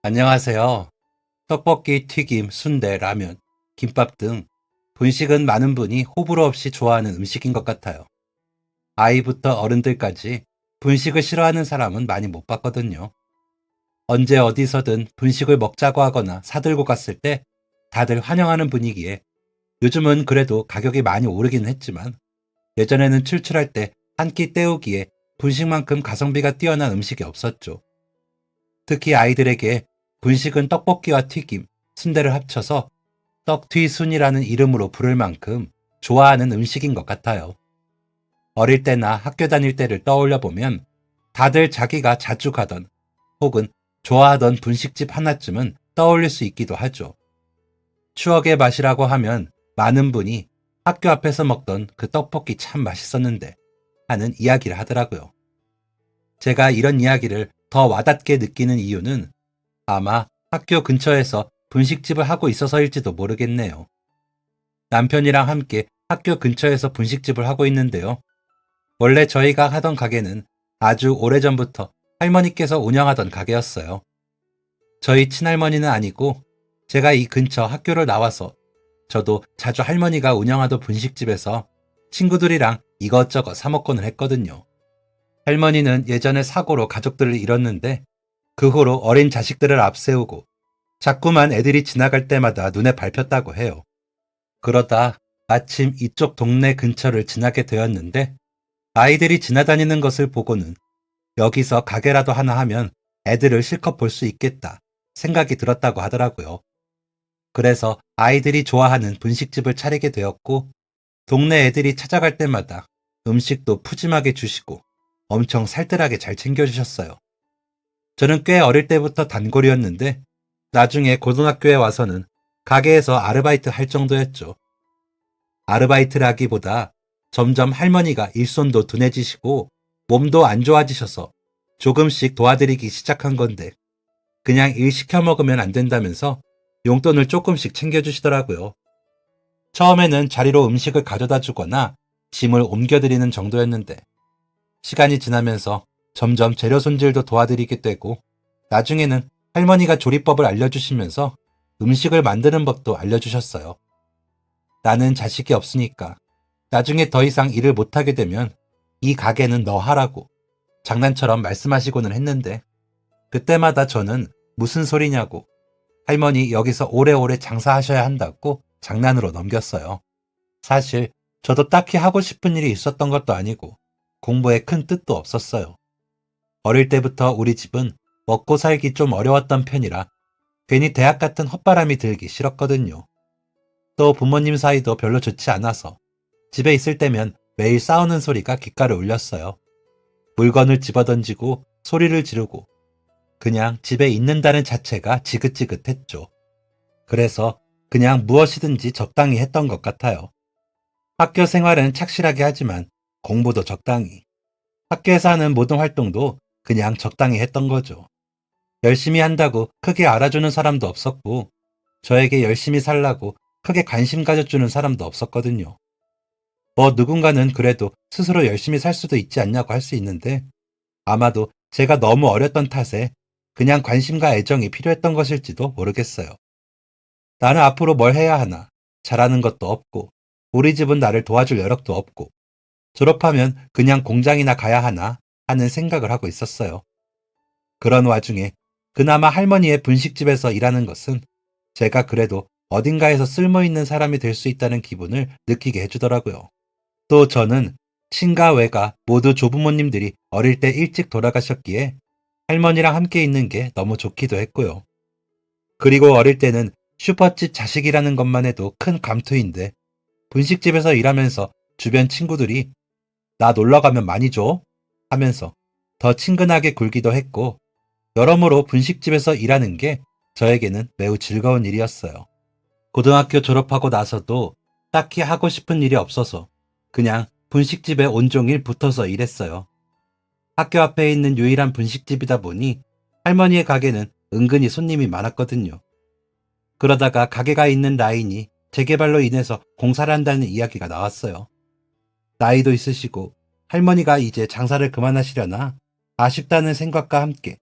안녕하세요. 떡볶이, 튀김, 순대, 라면, 김밥 등 분식은 많은 분이 호불호 없이 좋아하는 음식인 것 같아요. 아이부터 어른들까지 분식을 싫어하는 사람은 많이 못 봤거든요. 언제 어디서든 분식을 먹자고 하거나 사들고 갔을 때 다들 환영하는 분위기에 요즘은 그래도 가격이 많이 오르긴 했지만 예전에는 출출할 때 한 끼 때우기에 분식만큼 가성비가 뛰어난 음식이 없었죠. 특히 아이들에게 분식은 떡볶이와 튀김, 순대를 합쳐서 떡튀순이라는 이름으로 부를 만큼 좋아하는 음식인 것 같아요. 어릴 때나 학교 다닐 때를 떠올려 보면 다들 자기가 자주 가던 혹은 좋아하던 분식집 하나쯤은 떠올릴 수 있기도 하죠. 추억의 맛이라고 하면 많은 분이 학교 앞에서 먹던 그 떡볶이 참 맛있었는데 하는 이야기를 하더라고요. 제가 이런 이야기를 더 와닿게 느끼는 이유는 아마 학교 근처에서 분식집을 하고 있어서일지도 모르겠네요. 남편이랑 함께 학교 근처에서 분식집을 하고 있는데요. 원래 저희가 하던 가게는 아주 오래전부터 할머니께서 운영하던 가게였어요. 저희 친할머니는 아니고 제가 이 근처 학교를 나와서 저도 자주 할머니가 운영하던 분식집에서 친구들이랑 이것저것 사 먹곤 했거든요. 할머니는 예전에 사고로 가족들을 잃었는데 그 후로 어린 자식들을 앞세우고 자꾸만 애들이 지나갈 때마다 눈에 밟혔다고 해요. 그러다 마침 이쪽 동네 근처를 지나게 되었는데 아이들이 지나다니는 것을 보고는 여기서 가게라도 하나 하면 애들을 실컷 볼 수 있겠다 생각이 들었다고 하더라고요. 그래서 아이들이 좋아하는 분식집을 차리게 되었고 동네 애들이 찾아갈 때마다 음식도 푸짐하게 주시고 엄청 살뜰하게 잘 챙겨주셨어요. 저는 꽤 어릴 때부터 단골이었는데 나중에 고등학교에 와서는 가게에서 아르바이트 할 정도였죠. 아르바이트라기보다 점점 할머니가 일손도 둔해지시고 몸도 안 좋아지셔서 조금씩 도와드리기 시작한 건데 그냥 일 시켜 먹으면 안 된다면서 용돈을 조금씩 챙겨주시더라고요. 처음에는 자리로 음식을 가져다 주거나 짐을 옮겨드리는 정도였는데 시간이 지나면서 점점 재료 손질도 도와드리게 되고 나중에는 할머니가 조리법을 알려주시면서 음식을 만드는 법도 알려주셨어요. 나는 자식이 없으니까 나중에 더 이상 일을 못하게 되면 이 가게는 너 하라고 장난처럼 말씀하시고는 했는데 그때마다 저는 무슨 소리냐고 할머니 여기서 오래오래 장사하셔야 한다고 장난으로 넘겼어요. 사실 저도 딱히 하고 싶은 일이 있었던 것도 아니고 공부에 큰 뜻도 없었어요. 어릴 때부터 우리 집은 먹고 살기 좀 어려웠던 편이라 괜히 대학 같은 헛바람이 들기 싫었거든요. 또 부모님 사이도 별로 좋지 않아서 집에 있을 때면 매일 싸우는 소리가 귓가를 울렸어요. 물건을 집어던지고 소리를 지르고 그냥 집에 있는다는 자체가 지긋지긋했죠. 그래서 그냥 무엇이든지 적당히 했던 것 같아요. 학교 생활은 착실하게 하지만 공부도 적당히. 학교에서 하는 모든 활동도 그냥 적당히 했던 거죠. 열심히 한다고 크게 알아주는 사람도 없었고, 저에게 열심히 살라고 크게 관심 가져주는 사람도 없었거든요. 뭐 누군가는 그래도 스스로 열심히 살 수도 있지 않냐고 할 수 있는데, 아마도 제가 너무 어렸던 탓에 그냥 관심과 애정이 필요했던 것일지도 모르겠어요. 나는 앞으로 뭘 해야 하나, 잘하는 것도 없고, 우리 집은 나를 도와줄 여력도 없고, 졸업하면 그냥 공장이나 가야 하나 하는 생각을 하고 있었어요. 그런 와중에 그나마 할머니의 분식집에서 일하는 것은 제가 그래도 어딘가에서 쓸모있는 사람이 될 수 있다는 기분을 느끼게 해주더라고요. 또 저는 친가 외가 모두 조부모님들이 어릴 때 일찍 돌아가셨기에 할머니랑 함께 있는 게 너무 좋기도 했고요. 그리고 어릴 때는 슈퍼집 자식이라는 것만 해도 큰 감투인데 분식집에서 일하면서 주변 친구들이 나 놀러 가면 많이 줘 하면서 더 친근하게 굴기도 했고 여러모로 분식집에서 일하는 게 저에게는 매우 즐거운 일이었어요. 고등학교 졸업하고 나서도 딱히 하고 싶은 일이 없어서 그냥 분식집에 온종일 붙어서 일했어요. 학교 앞에 있는 유일한 분식집이다 보니 할머니의 가게는 은근히 손님이 많았거든요. 그러다가 가게가 있는 라인이 재개발로 인해서 공사를 한다는 이야기가 나왔어요. 나이도 있으시고 할머니가 이제 장사를 그만하시려나 아쉽다는 생각과 함께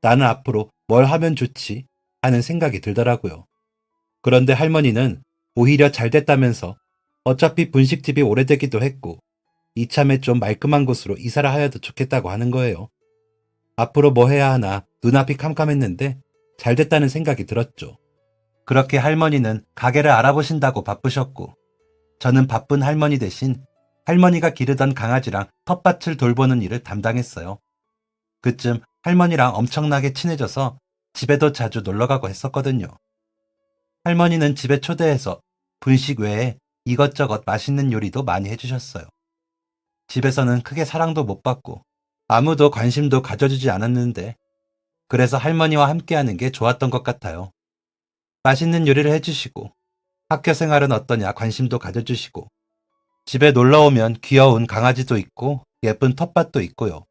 나는 앞으로 뭘 하면 좋지 하는 생각이 들더라고요. 그런데 할머니는 오히려 잘 됐다면서 어차피 분식집이 오래되기도 했고 이참에 좀 말끔한 곳으로 이사를 하여도 좋겠다고 하는 거예요. 앞으로 뭐 해야 하나 눈앞이 캄캄했는데 잘 됐다는 생각이 들었죠. 그렇게 할머니는 가게를 알아보신다고 바쁘셨고 저는 바쁜 할머니 대신 할머니가 기르던 강아지랑 텃밭을 돌보는 일을 담당했어요. 그쯤 할머니랑 엄청나게 친해져서 집에도 자주 놀러가고 했었거든요. 할머니는 집에 초대해서 분식 외에 이것저것 맛있는 요리도 많이 해주셨어요. 집에서는 크게 사랑도 못 받고 아무도 관심도 가져주지 않았는데 그래서 할머니와 함께하는 게 좋았던 것 같아요. 맛있는 요리를 해주시고 학교 생활은 어떠냐 관심도 가져주시고 집에 놀러오면 귀여운 강아지도 있고 예쁜 텃밭도 있고요.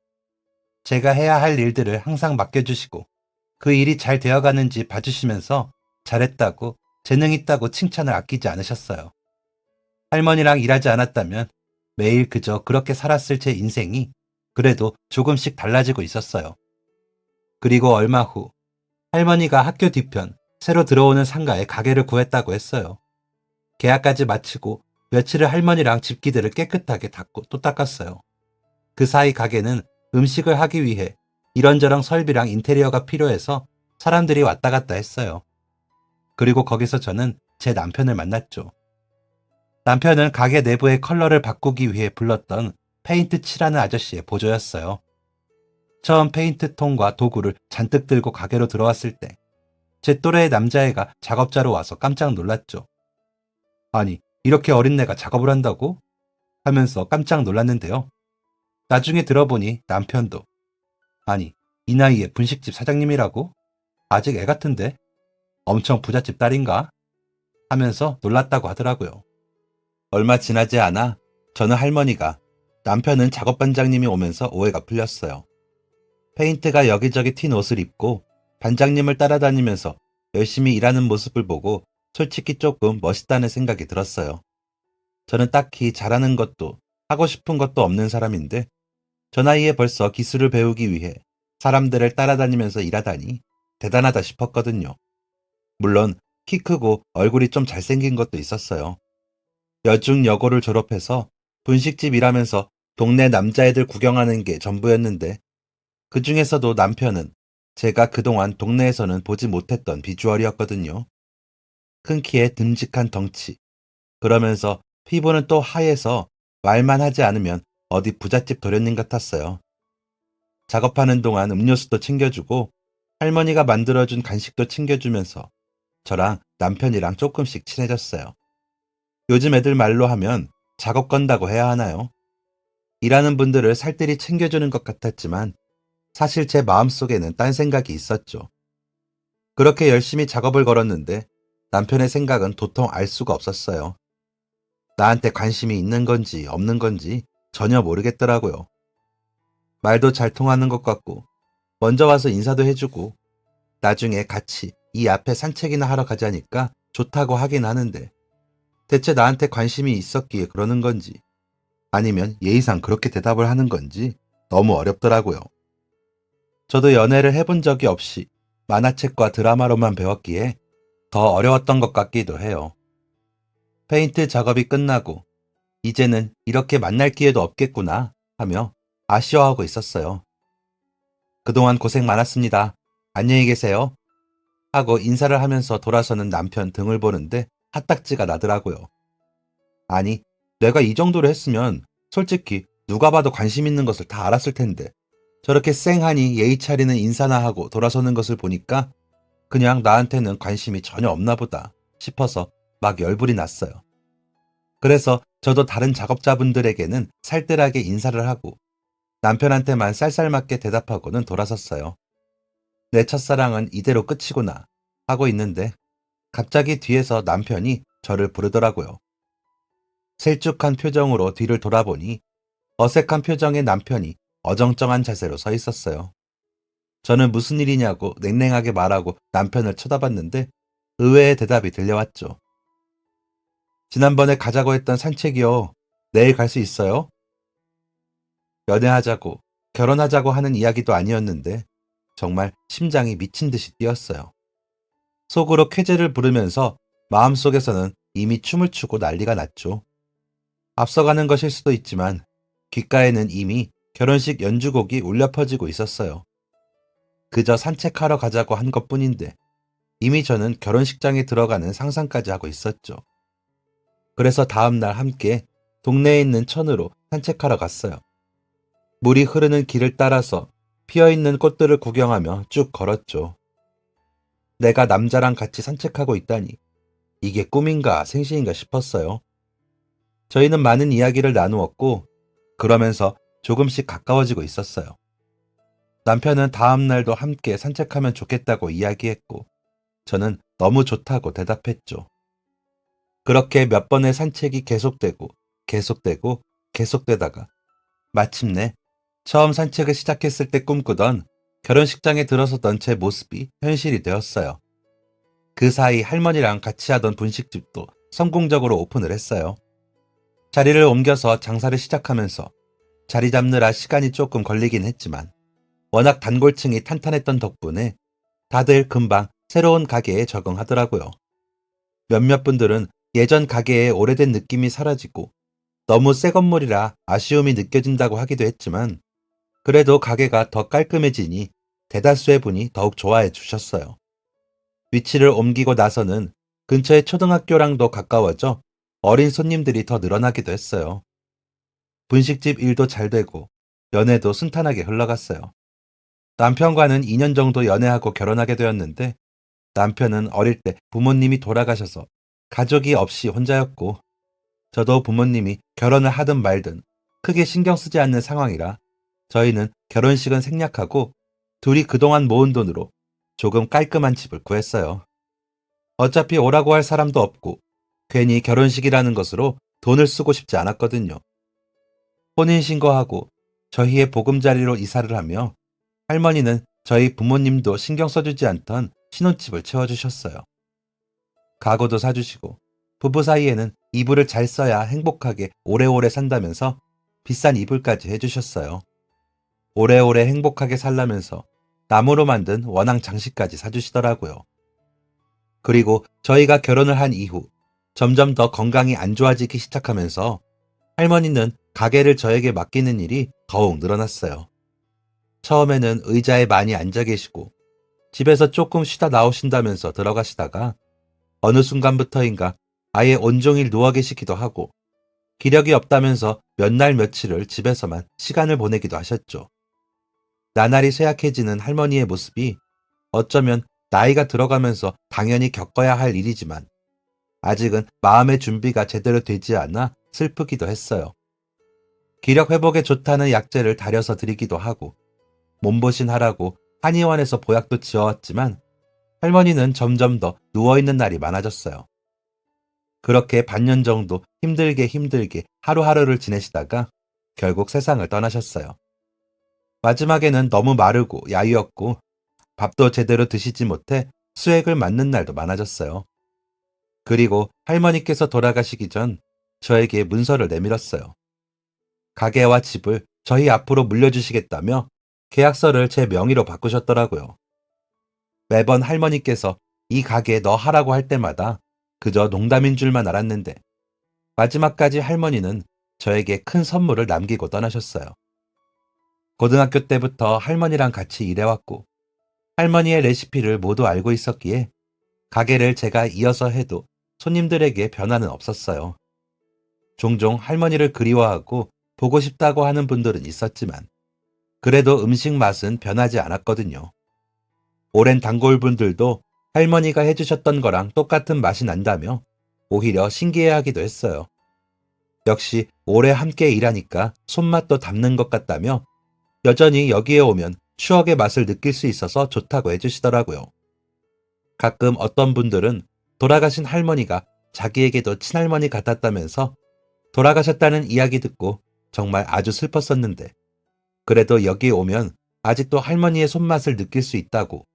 제가 해야 할 일들을 항상 맡겨주시고 그 일이 잘 되어가는지 봐주시면서 잘했다고 재능 있다고 칭찬을 아끼지 않으셨어요. 할머니랑 일하지 않았다면 매일 그저 그렇게 살았을 제 인생이 그래도 조금씩 달라지고 있었어요. 그리고 얼마 후 할머니가 학교 뒤편 새로 들어오는 상가에 가게를 구했다고 했어요. 계약까지 마치고 며칠을 할머니랑 집기들을 깨끗하게 닦고 또 닦았어요. 그 사이 가게는 음식을 하기 위해 이런저런 설비랑 인테리어가 필요해서 사람들이 왔다 갔다 했어요. 그리고 거기서 저는 제 남편을 만났죠. 남편은 가게 내부의 컬러를 바꾸기 위해 불렀던 페인트 칠하는 아저씨의 보조였어요. 처음 페인트통과 도구를 잔뜩 들고 가게로 들어왔을 때 제 또래의 남자애가 작업자로 와서 깜짝 놀랐죠. 아니, 이렇게 어린애가 작업을 한다고? 하면서 깜짝 놀랐는데요. 나중에 들어보니 남편도 아니, 이 나이에 분식집 사장님이라고? 아직 애 같은데? 엄청 부잣집 딸인가? 하면서 놀랐다고 하더라고요. 얼마 지나지 않아 저는 할머니가 남편은 작업반장님이 오면서 오해가 풀렸어요. 페인트가 여기저기 튄 옷을 입고 반장님을 따라다니면서 열심히 일하는 모습을 보고 솔직히 조금 멋있다는 생각이 들었어요. 저는 딱히 잘하는 것도 하고 싶은 것도 없는 사람인데 저 나이에 벌써 기술을 배우기 위해 사람들을 따라다니면서 일하다니 대단하다 싶었거든요. 물론 키 크고 얼굴이 좀 잘생긴 것도 있었어요. 여중 여고를 졸업해서 분식집 일하면서 동네 남자애들 구경하는 게 전부였는데 그 중에서도 남편은 제가 그동안 동네에서는 보지 못했던 비주얼이었거든요. 큰 키에 듬직한 덩치. 그러면서 피부는 또 하얘서 말만 하지 않으면 어디 부잣집 도련님 같았어요. 작업하는 동안 음료수도 챙겨주고 할머니가 만들어준 간식도 챙겨주면서 저랑 남편이랑 조금씩 친해졌어요. 요즘 애들 말로 하면 작업 건다고 해야 하나요? 일하는 분들을 살뜰히 챙겨주는 것 같았지만 사실 제 마음속에는 딴 생각이 있었죠. 그렇게 열심히 작업을 걸었는데 남편의 생각은 도통 알 수가 없었어요. 나한테 관심이 있는 건지 없는 건지 전혀 모르겠더라고요. 말도 잘 통하는 것 같고 먼저 와서 인사도 해주고 나중에 같이 이 앞에 산책이나 하러 가자니까 좋다고 하긴 하는데 대체 나한테 관심이 있었기에 그러는 건지 아니면 예의상 그렇게 대답을 하는 건지 너무 어렵더라고요. 저도 연애를 해본 적이 없이 만화책과 드라마로만 배웠기에 더 어려웠던 것 같기도 해요. 페인트 작업이 끝나고 이제는 이렇게 만날 기회도 없겠구나 하며 아쉬워하고 있었어요. 그동안 고생 많았습니다. 안녕히 계세요. 하고 인사를 하면서 돌아서는 남편 등을 보는데 핫딱지가 나더라고요. 아니, 내가 이 정도로 했으면 솔직히 누가 봐도 관심 있는 것을 다 알았을 텐데 저렇게 쌩하니 예의 차리는 인사나 하고 돌아서는 것을 보니까 그냥 나한테는 관심이 전혀 없나 보다 싶어서 막 열불이 났어요. 그래서 저도 다른 작업자분들에게는 살뜰하게 인사를 하고 남편한테만 쌀쌀맞게 대답하고는 돌아섰어요. 내 첫사랑은 이대로 끝이구나 하고 있는데 갑자기 뒤에서 남편이 저를 부르더라고요. 셀쭉한 표정으로 뒤를 돌아보니 어색한 표정의 남편이 어정쩡한 자세로 서 있었어요. 저는 무슨 일이냐고 냉랭하게 말하고 남편을 쳐다봤는데 의외의 대답이 들려왔죠. 지난번에 가자고 했던 산책이요. 내일 갈 수 있어요? 연애하자고, 결혼하자고 하는 이야기도 아니었는데 정말 심장이 미친 듯이 뛰었어요. 속으로 쾌재를 부르면서 마음속에서는 이미 춤을 추고 난리가 났죠. 앞서가는 것일 수도 있지만 귓가에는 이미 결혼식 연주곡이 울려 퍼지고 있었어요. 그저 산책하러 가자고 한 것뿐인데 이미 저는 결혼식장에 들어가는 상상까지 하고 있었죠. 그래서 다음날 함께 동네에 있는 천으로 산책하러 갔어요. 물이 흐르는 길을 따라서 피어있는 꽃들을 구경하며 쭉 걸었죠. 내가 남자랑 같이 산책하고 있다니 이게 꿈인가 생시인가 싶었어요. 저희는 많은 이야기를 나누었고 그러면서 조금씩 가까워지고 있었어요. 남편은 다음 날도 함께 산책하면 좋겠다고 이야기했고 저는 너무 좋다고 대답했죠. 그렇게 몇 번의 산책이 계속되다가 마침내 처음 산책을 시작했을 때 꿈꾸던 결혼식장에 들어서던 제 모습이 현실이 되었어요. 그 사이 할머니랑 같이 하던 분식집도 성공적으로 오픈을 했어요. 자리를 옮겨서 장사를 시작하면서 자리 잡느라 시간이 조금 걸리긴 했지만 워낙 단골층이 탄탄했던 덕분에 다들 금방 새로운 가게에 적응하더라고요. 몇몇 분들은 예전 가게의 오래된 느낌이 사라지고 너무 새 건물이라 아쉬움이 느껴진다고 하기도 했지만 그래도 가게가 더 깔끔해지니 대다수의 분이 더욱 좋아해 주셨어요. 위치를 옮기고 나서는 근처의 초등학교랑도 가까워져 어린 손님들이 더 늘어나기도 했어요. 분식집 일도 잘 되고 연애도 순탄하게 흘러갔어요. 남편과는 2년 정도 연애하고 결혼하게 되었는데 남편은 어릴 때 부모님이 돌아가셔서 가족이 없이 혼자였고 저도 부모님이 결혼을 하든 말든 크게 신경 쓰지 않는 상황이라 저희는 결혼식은 생략하고 둘이 그동안 모은 돈으로 조금 깔끔한 집을 구했어요. 어차피 오라고 할 사람도 없고 괜히 결혼식이라는 것으로 돈을 쓰고 싶지 않았거든요. 혼인신고하고 저희의 보금자리로 이사를 하며 할머니는 저희 부모님도 신경 써주지 않던 신혼집을 채워주셨어요. 가구도 사주시고 부부 사이에는 이불을 잘 써야 행복하게 오래오래 산다면서 비싼 이불까지 해주셨어요. 오래오래 행복하게 살라면서 나무로 만든 원앙 장식까지 사주시더라고요. 그리고 저희가 결혼을 한 이후 점점 더 건강이 안 좋아지기 시작하면서 할머니는 가게를 저에게 맡기는 일이 더욱 늘어났어요. 처음에는 의자에 많이 앉아 계시고 집에서 조금 쉬다 나오신다면서 들어가시다가 어느 순간부터인가 아예 온종일 누워 계시기도 하고 기력이 없다면서 몇 날 며칠을 집에서만 시간을 보내기도 하셨죠. 나날이 쇠약해지는 할머니의 모습이 어쩌면 나이가 들어가면서 당연히 겪어야 할 일이지만 아직은 마음의 준비가 제대로 되지 않아 슬프기도 했어요. 기력 회복에 좋다는 약재를 다려서 드리기도 하고 몸보신하라고 한의원에서 보약도 지어왔지만 할머니는 점점 더 누워있는 날이 많아졌어요. 그렇게 반년 정도 힘들게 하루하루를 지내시다가 결국 세상을 떠나셨어요. 마지막에는 너무 마르고 야위었고 밥도 제대로 드시지 못해 수액을 맞는 날도 많아졌어요. 그리고 할머니께서 돌아가시기 전 저에게 문서를 내밀었어요. 가게와 집을 저희 앞으로 물려주시겠다며 계약서를 제 명의로 바꾸셨더라고요. 매번 할머니께서 이 가게 너 하라고 할 때마다 그저 농담인 줄만 알았는데 마지막까지 할머니는 저에게 큰 선물을 남기고 떠나셨어요. 고등학교 때부터 할머니랑 같이 일해왔고 할머니의 레시피를 모두 알고 있었기에 가게를 제가 이어서 해도 손님들에게 변화는 없었어요. 종종 할머니를 그리워하고 보고 싶다고 하는 분들은 있었지만 그래도 음식 맛은 변하지 않았거든요. 오랜 단골분들도 할머니가 해주셨던 거랑 똑같은 맛이 난다며 오히려 신기해하기도 했어요. 역시 오래 함께 일하니까 손맛도 닮는 것 같다며 여전히 여기에 오면 추억의 맛을 느낄 수 있어서 좋다고 해주시더라고요. 가끔 어떤 분들은 돌아가신 할머니가 자기에게도 친할머니 같았다면서 돌아가셨다는 이야기 듣고 정말 아주 슬펐었는데 그래도 여기에 오면 아직도 할머니의 손맛을 느낄 수 있다고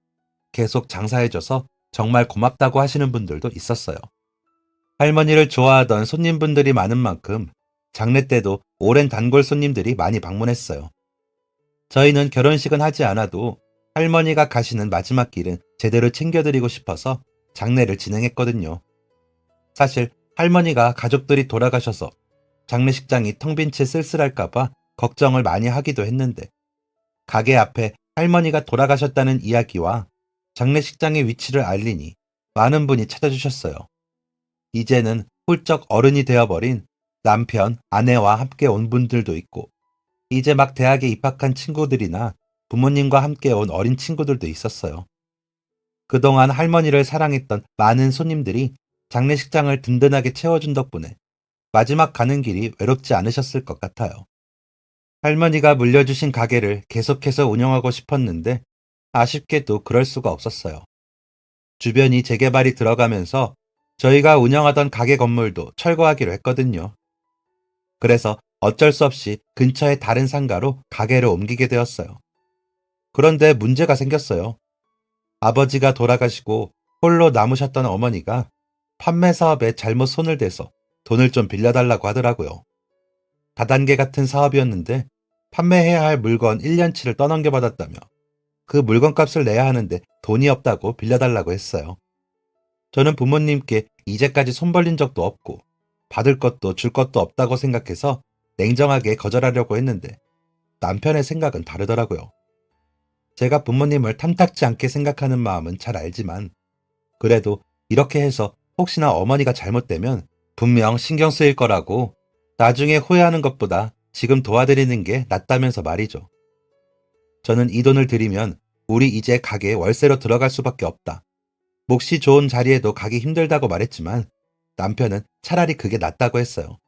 계속 장사해줘서 정말 고맙다고 하시는 분들도 있었어요. 할머니를 좋아하던 손님분들이 많은 만큼 장례 때도 오랜 단골 손님들이 많이 방문했어요. 저희는 결혼식은 하지 않아도 할머니가 가시는 마지막 길은 제대로 챙겨드리고 싶어서 장례를 진행했거든요. 사실 할머니가 가족들이 돌아가셔서 장례식장이 텅 빈 채 쓸쓸할까봐 걱정을 많이 하기도 했는데 가게 앞에 할머니가 돌아가셨다는 이야기와 장례식장의 위치를 알리니 많은 분이 찾아주셨어요. 이제는 훌쩍 어른이 되어버린 남편, 아내와 함께 온 분들도 있고 이제 막 대학에 입학한 친구들이나 부모님과 함께 온 어린 친구들도 있었어요. 그동안 할머니를 사랑했던 많은 손님들이 장례식장을 든든하게 채워준 덕분에 마지막 가는 길이 외롭지 않으셨을 것 같아요. 할머니가 물려주신 가게를 계속해서 운영하고 싶었는데 아쉽게도 그럴 수가 없었어요. 주변이 재개발이 들어가면서 저희가 운영하던 가게 건물도 철거하기로 했거든요. 그래서 어쩔 수 없이 근처의 다른 상가로 가게를 옮기게 되었어요. 그런데 문제가 생겼어요. 아버지가 돌아가시고 홀로 남으셨던 어머니가 판매 사업에 잘못 손을 대서 돈을 좀 빌려달라고 하더라고요. 다단계 같은 사업이었는데 판매해야 할 물건 1년치를 떠넘겨 받았다며 그 물건값을 내야 하는데 돈이 없다고 빌려달라고 했어요. 저는 부모님께 이제까지 손 벌린 적도 없고 받을 것도 줄 것도 없다고 생각해서 냉정하게 거절하려고 했는데 남편의 생각은 다르더라고요. 제가 부모님을 탐탁지 않게 생각하는 마음은 잘 알지만 그래도 이렇게 해서 혹시나 어머니가 잘못되면 분명 신경 쓰일 거라고 나중에 후회하는 것보다 지금 도와드리는 게 낫다면서 말이죠. 저는 이 돈을 드리면 우리 이제 가게에 월세로 들어갈 수밖에 없다. 몫이 좋은 자리에도 가기 힘들다고 말했지만 남편은 차라리 그게 낫다고 했어요.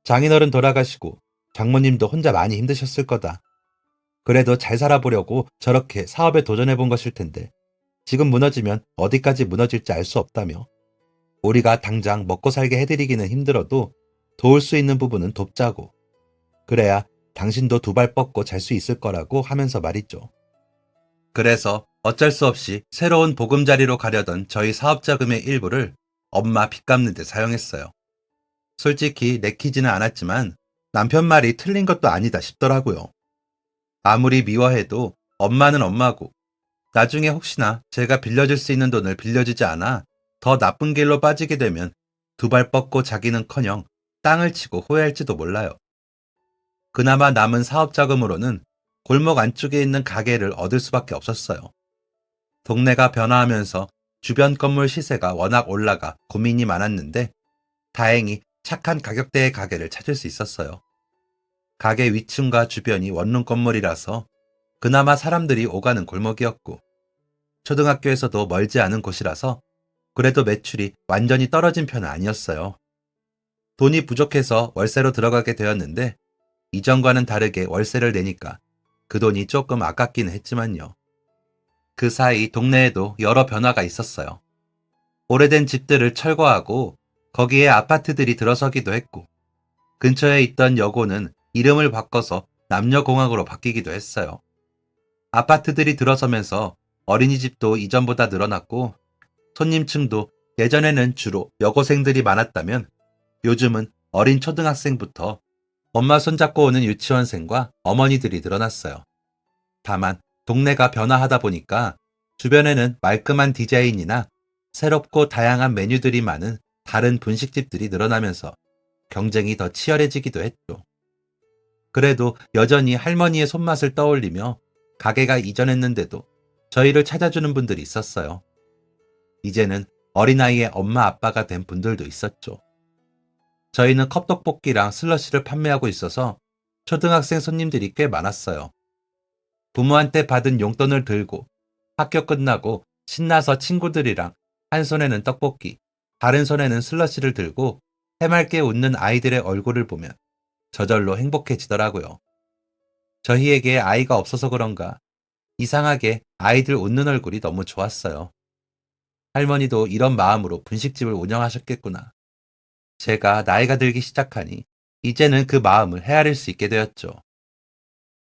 장인어른 돌아가시고 장모님도 혼자 많이 힘드셨을 거다. 그래도 잘 살아보려고 저렇게 사업에 도전해본 것일 텐데 지금 무너지면 어디까지 무너질지 알 수 없다며 우리가 당장 먹고 살게 해드리기는 힘들어도 도울 수 있는 부분은 돕자고 그래야 당신도 두 발 뻗고 잘 수 있을 거라고 하면서 말이죠. 그래서 어쩔 수 없이 새로운 보금자리로 가려던 저희 사업 자금의 일부를 엄마 빚 갚는 데 사용했어요. 솔직히 내키지는 않았지만 남편 말이 틀린 것도 아니다 싶더라고요. 아무리 미워해도 엄마는 엄마고 나중에 혹시나 제가 빌려줄 수 있는 돈을 빌려주지 않아 더 나쁜 길로 빠지게 되면 두 발 뻗고 자기는커녕 땅을 치고 후회할지도 몰라요. 그나마 남은 사업 자금으로는 골목 안쪽에 있는 가게를 얻을 수밖에 없었어요. 동네가 변화하면서 주변 건물 시세가 워낙 올라가 고민이 많았는데 다행히 착한 가격대의 가게를 찾을 수 있었어요. 가게 위층과 주변이 원룸 건물이라서 그나마 사람들이 오가는 골목이었고 초등학교에서도 멀지 않은 곳이라서 그래도 매출이 완전히 떨어진 편은 아니었어요. 돈이 부족해서 월세로 들어가게 되었는데 이전과는 다르게 월세를 내니까 그 돈이 조금 아깝기는 했지만요. 그 사이 동네에도 여러 변화가 있었어요. 오래된 집들을 철거하고 거기에 아파트들이 들어서기도 했고 근처에 있던 여고는 이름을 바꿔서 남녀공학으로 바뀌기도 했어요. 아파트들이 들어서면서 어린이집도 이전보다 늘어났고 손님층도 예전에는 주로 여고생들이 많았다면 요즘은 어린 초등학생부터 엄마 손잡고 오는 유치원생과 어머니들이 늘어났어요. 다만 동네가 변화하다 보니까 주변에는 말끔한 디자인이나 새롭고 다양한 메뉴들이 많은 다른 분식집들이 늘어나면서 경쟁이 더 치열해지기도 했죠. 그래도 여전히 할머니의 손맛을 떠올리며 가게가 이전했는데도 저희를 찾아주는 분들이 있었어요. 이제는 어린아이의 엄마 아빠가 된 분들도 있었죠. 저희는 컵떡볶이랑 슬러시를 판매하고 있어서 초등학생 손님들이 꽤 많았어요. 부모한테 받은 용돈을 들고 학교 끝나고 신나서 친구들이랑 한 손에는 떡볶이, 다른 손에는 슬러시를 들고 해맑게 웃는 아이들의 얼굴을 보면 저절로 행복해지더라고요. 저희에게 아이가 없어서 그런가 이상하게 아이들 웃는 얼굴이 너무 좋았어요. 할머니도 이런 마음으로 분식집을 운영하셨겠구나. 제가 나이가 들기 시작하니 이제는 그 마음을 헤아릴 수 있게 되었죠.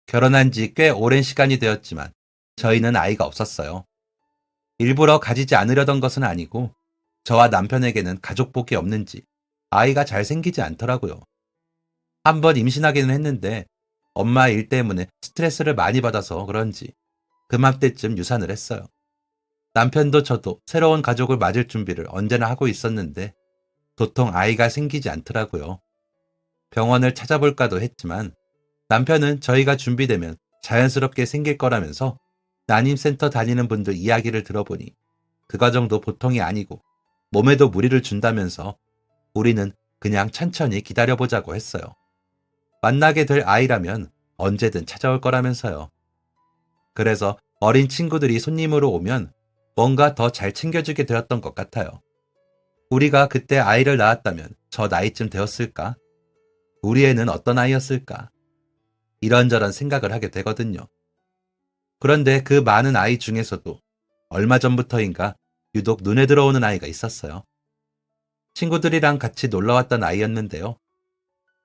결혼한 지 꽤 오랜 시간이 되었지만 저희는 아이가 없었어요. 일부러 가지지 않으려던 것은 아니고 저와 남편에게는 가족복이 없는지 아이가 잘 생기지 않더라고요. 한번 임신하기는 했는데 엄마 일 때문에 스트레스를 많이 받아서 그런지 그맘때쯤 유산을 했어요. 남편도 저도 새로운 가족을 맞을 준비를 언제나 하고 있었는데 도통 아이가 생기지 않더라고요. 병원을 찾아볼까도 했지만 남편은 저희가 준비되면 자연스럽게 생길 거라면서 난임센터 다니는 분들 이야기를 들어보니 그 과정도 보통이 아니고 몸에도 무리를 준다면서 우리는 그냥 천천히 기다려보자고 했어요. 만나게 될 아이라면 언제든 찾아올 거라면서요. 그래서 어린 친구들이 손님으로 오면 뭔가 더 잘 챙겨주게 되었던 것 같아요. 우리가 그때 아이를 낳았다면 저 나이쯤 되었을까? 우리 애는 어떤 아이였을까? 이런저런 생각을 하게 되거든요. 그런데 그 많은 아이 중에서도 얼마 전부터인가 유독 눈에 들어오는 아이가 있었어요. 친구들이랑 같이 놀러왔던 아이였는데요.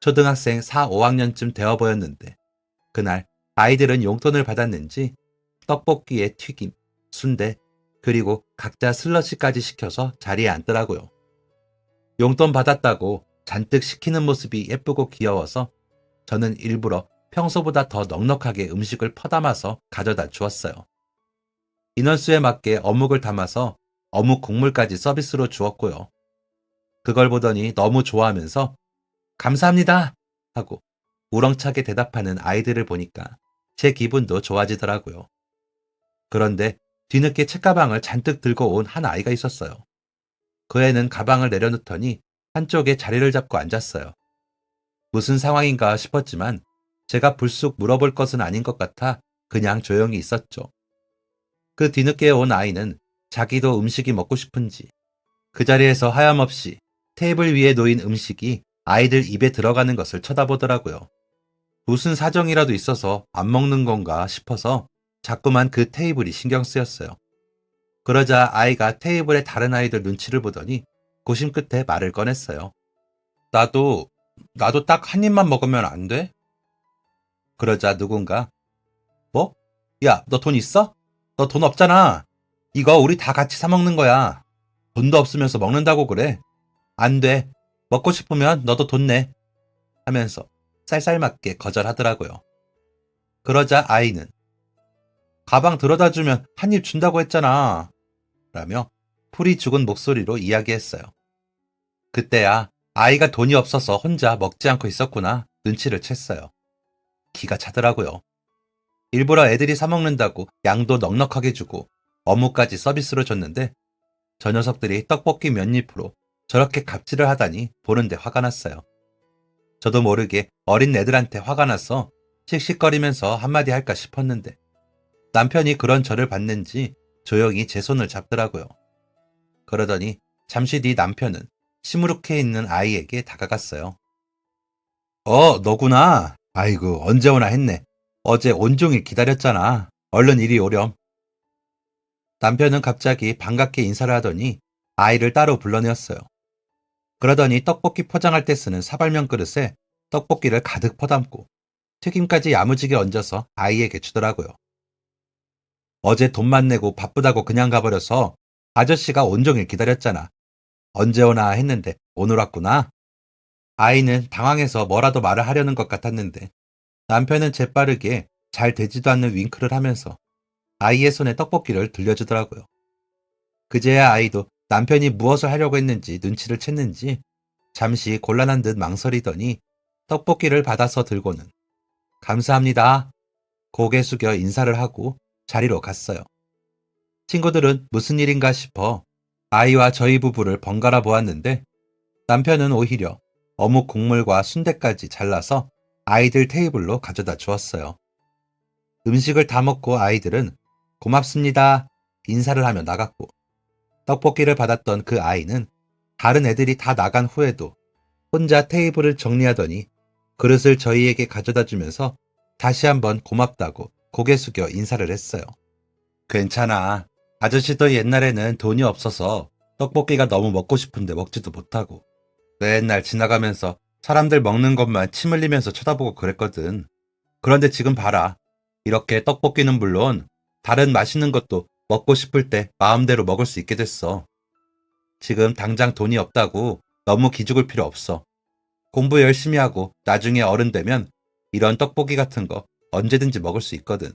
초등학생 4, 5학년쯤 되어 보였는데 그날 아이들은 용돈을 받았는지 떡볶이에 튀김, 순대, 그리고 각자 슬러시까지 시켜서 자리에 앉더라고요. 용돈 받았다고 잔뜩 시키는 모습이 예쁘고 귀여워서 저는 일부러 평소보다 더 넉넉하게 음식을 퍼담아서 가져다 주었어요. 인원수에 맞게 어묵을 담아서 어묵 국물까지 서비스로 주었고요. 그걸 보더니 너무 좋아하면서 감사합니다 하고 우렁차게 대답하는 아이들을 보니까 제 기분도 좋아지더라고요. 그런데 뒤늦게 책가방을 잔뜩 들고 온 한 아이가 있었어요. 그 애는 가방을 내려놓더니 한쪽에 자리를 잡고 앉았어요. 무슨 상황인가 싶었지만 제가 불쑥 물어볼 것은 아닌 것 같아 그냥 조용히 있었죠. 그 뒤늦게 온 아이는 자기도 음식이 먹고 싶은지 그 자리에서 하염없이 테이블 위에 놓인 음식이 아이들 입에 들어가는 것을 쳐다보더라고요. 무슨 사정이라도 있어서 안 먹는 건가 싶어서 자꾸만 그 테이블이 신경 쓰였어요. 그러자 아이가 테이블의 다른 아이들 눈치를 보더니 고심 끝에 말을 꺼냈어요. 나도 딱 한 입만 먹으면 안 돼? 그러자 누군가 뭐? 야, 너 돈 있어? 너 돈 없잖아. 이거 우리 다 같이 사 먹는 거야. 돈도 없으면서 먹는다고 그래. 안 돼. 먹고 싶으면 너도 돈 내. 하면서 쌀쌀맞게 거절하더라고요. 그러자 아이는 가방 들어다 주면 한 입 준다고 했잖아. 라며 풀이 죽은 목소리로 이야기했어요. 그때야 아이가 돈이 없어서 혼자 먹지 않고 있었구나 눈치를 챘어요. 기가 차더라고요. 일부러 애들이 사 먹는다고 양도 넉넉하게 주고 어묵까지 서비스로 줬는데 저 녀석들이 떡볶이 몇 입으로 저렇게 갑질을 하다니 보는데 화가 났어요. 저도 모르게 어린 애들한테 화가 나서 씩씩거리면서 한마디 할까 싶었는데 남편이 그런 저를 봤는지 조용히 제 손을 잡더라고요. 그러더니 잠시 뒤 남편은 시무룩해 있는 아이에게 다가갔어요. 너구나. 아이고, 언제 오나 했네. 어제 온종일 기다렸잖아. 얼른 이리 오렴. 남편은 갑자기 반갑게 인사를 하더니 아이를 따로 불러내었어요. 그러더니 떡볶이 포장할 때 쓰는 사발면 그릇에 떡볶이를 가득 퍼담고 튀김까지 야무지게 얹어서 아이에게 주더라고요. 어제 돈만 내고 바쁘다고 그냥 가버려서 아저씨가 온종일 기다렸잖아. 언제 오나 했는데 오늘 왔구나. 아이는 당황해서 뭐라도 말을 하려는 것 같았는데 남편은 재빠르게 잘 되지도 않는 윙크를 하면서 아이의 손에 떡볶이를 들려주더라고요. 그제야 아이도 남편이 무엇을 하려고 했는지 눈치를 챘는지 잠시 곤란한 듯 망설이더니 떡볶이를 받아서 들고는 감사합니다. 고개 숙여 인사를 하고 자리로 갔어요. 친구들은 무슨 일인가 싶어 아이와 저희 부부를 번갈아 보았는데 남편은 오히려 어묵 국물과 순대까지 잘라서 아이들 테이블로 가져다 주었어요. 음식을 다 먹고 아이들은 고맙습니다 인사를 하며 나갔고 떡볶이를 받았던 그 아이는 다른 애들이 다 나간 후에도 혼자 테이블을 정리하더니 그릇을 저희에게 가져다 주면서 다시 한번 고맙다고 고개 숙여 인사를 했어요. 괜찮아. 아저씨도 옛날에는 돈이 없어서 떡볶이가 너무 먹고 싶은데 먹지도 못하고 맨날 지나가면서 사람들 먹는 것만 침 흘리면서 쳐다보고 그랬거든. 그런데 지금 봐라. 이렇게 떡볶이는 물론 다른 맛있는 것도 먹고 싶을 때 마음대로 먹을 수 있게 됐어. 지금 당장 돈이 없다고 너무 기죽을 필요 없어. 공부 열심히 하고 나중에 어른 되면 이런 떡볶이 같은 거 언제든지 먹을 수 있거든.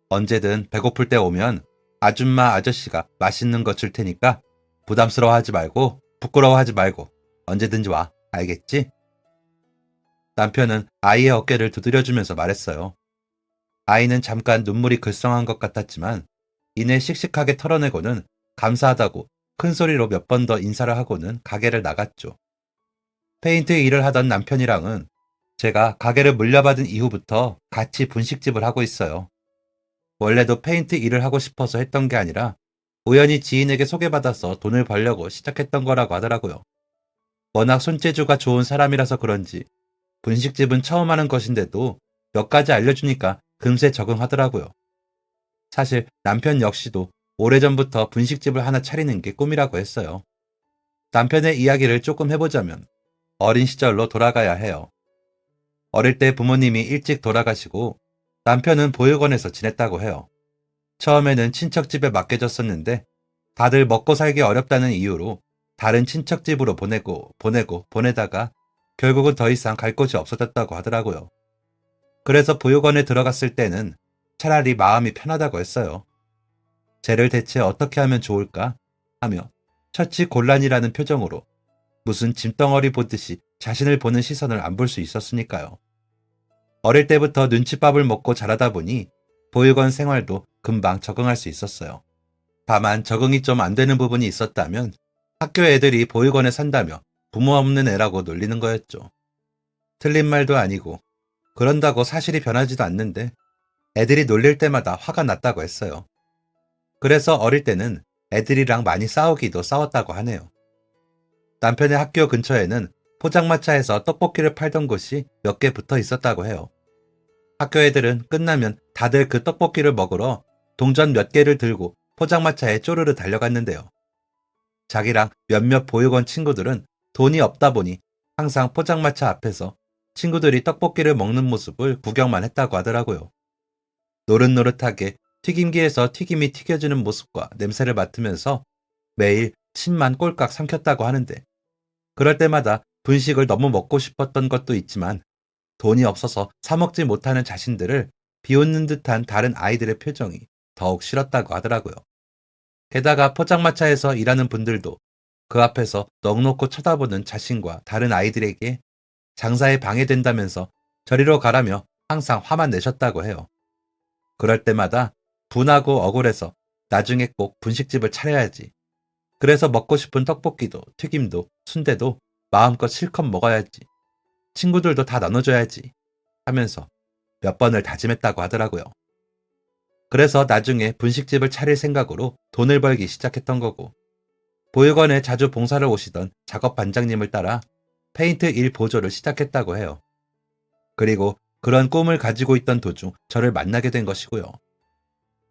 언제든 배고플 때 오면 아줌마 아저씨가 맛있는 거 줄 테니까 부담스러워하지 말고 부끄러워하지 말고 언제든지 와. 알겠지? 남편은 아이의 어깨를 두드려주면서 말했어요. 아이는 잠깐 눈물이 글썽한 것 같았지만 이내 씩씩하게 털어내고는 감사하다고 큰 소리로 몇 번 더 인사를 하고는 가게를 나갔죠. 페인트 일을 하던 남편이랑은 제가 가게를 물려받은 이후부터 같이 분식집을 하고 있어요. 원래도 페인트 일을 하고 싶어서 했던 게 아니라 우연히 지인에게 소개받아서 돈을 벌려고 시작했던 거라고 하더라고요. 워낙 손재주가 좋은 사람이라서 그런지 분식집은 처음 하는 것인데도 몇 가지 알려주니까 금세 적응하더라고요. 사실 남편 역시도 오래전부터 분식집을 하나 차리는 게 꿈이라고 했어요. 남편의 이야기를 조금 해보자면 어린 시절로 돌아가야 해요. 어릴 때 부모님이 일찍 돌아가시고 남편은 보육원에서 지냈다고 해요. 처음에는 친척집에 맡겨졌었는데 다들 먹고 살기 어렵다는 이유로 다른 친척집으로 보내다가 결국은 더 이상 갈 곳이 없어졌다고 하더라고요. 그래서 보육원에 들어갔을 때는 차라리 마음이 편하다고 했어요. 쟤를 대체 어떻게 하면 좋을까 하며 처치곤란이라는 표정으로 무슨 짐덩어리 보듯이 자신을 보는 시선을 안 볼 수 있었으니까요. 어릴 때부터 눈칫밥을 먹고 자라다 보니 보육원 생활도 금방 적응할 수 있었어요. 다만 적응이 좀 안 되는 부분이 있었다면 학교 애들이 보육원에 산다며 부모 없는 애라고 놀리는 거였죠. 틀린 말도 아니고 그런다고 사실이 변하지도 않는데 애들이 놀릴 때마다 화가 났다고 했어요. 그래서 어릴 때는 애들이랑 많이 싸웠다고 하네요. 남편의 학교 근처에는 포장마차에서 떡볶이를 팔던 곳이 몇 개 붙어 있었다고 해요. 학교 애들은 끝나면 다들 그 떡볶이를 먹으러 동전 몇 개를 들고 포장마차에 쪼르르 달려갔는데요. 자기랑 몇몇 보육원 친구들은 돈이 없다 보니 항상 포장마차 앞에서 친구들이 떡볶이를 먹는 모습을 구경만 했다고 하더라고요. 노릇노릇하게 튀김기에서 튀김이 튀겨지는 모습과 냄새를 맡으면서 매일 침만 꼴깍 삼켰다고 하는데 그럴 때마다 분식을 너무 먹고 싶었던 것도 있지만 돈이 없어서 사 먹지 못하는 자신들을 비웃는 듯한 다른 아이들의 표정이 더욱 싫었다고 하더라고요. 게다가 포장마차에서 일하는 분들도 그 앞에서 넋놓고 쳐다보는 자신과 다른 아이들에게 장사에 방해된다면서 저리로 가라며 항상 화만 내셨다고 해요. 그럴 때마다 분하고 억울해서 나중에 꼭 분식집을 차려야지. 그래서 먹고 싶은 떡볶이도 튀김도 순대도 마음껏 실컷 먹어야지. 친구들도 다 나눠줘야지 하면서 몇 번을 다짐했다고 하더라고요. 그래서 나중에 분식집을 차릴 생각으로 돈을 벌기 시작했던 거고 보육원에 자주 봉사를 오시던 작업 반장님을 따라 페인트 일 보조를 시작했다고 해요. 그리고 그런 꿈을 가지고 있던 도중 저를 만나게 된 것이고요.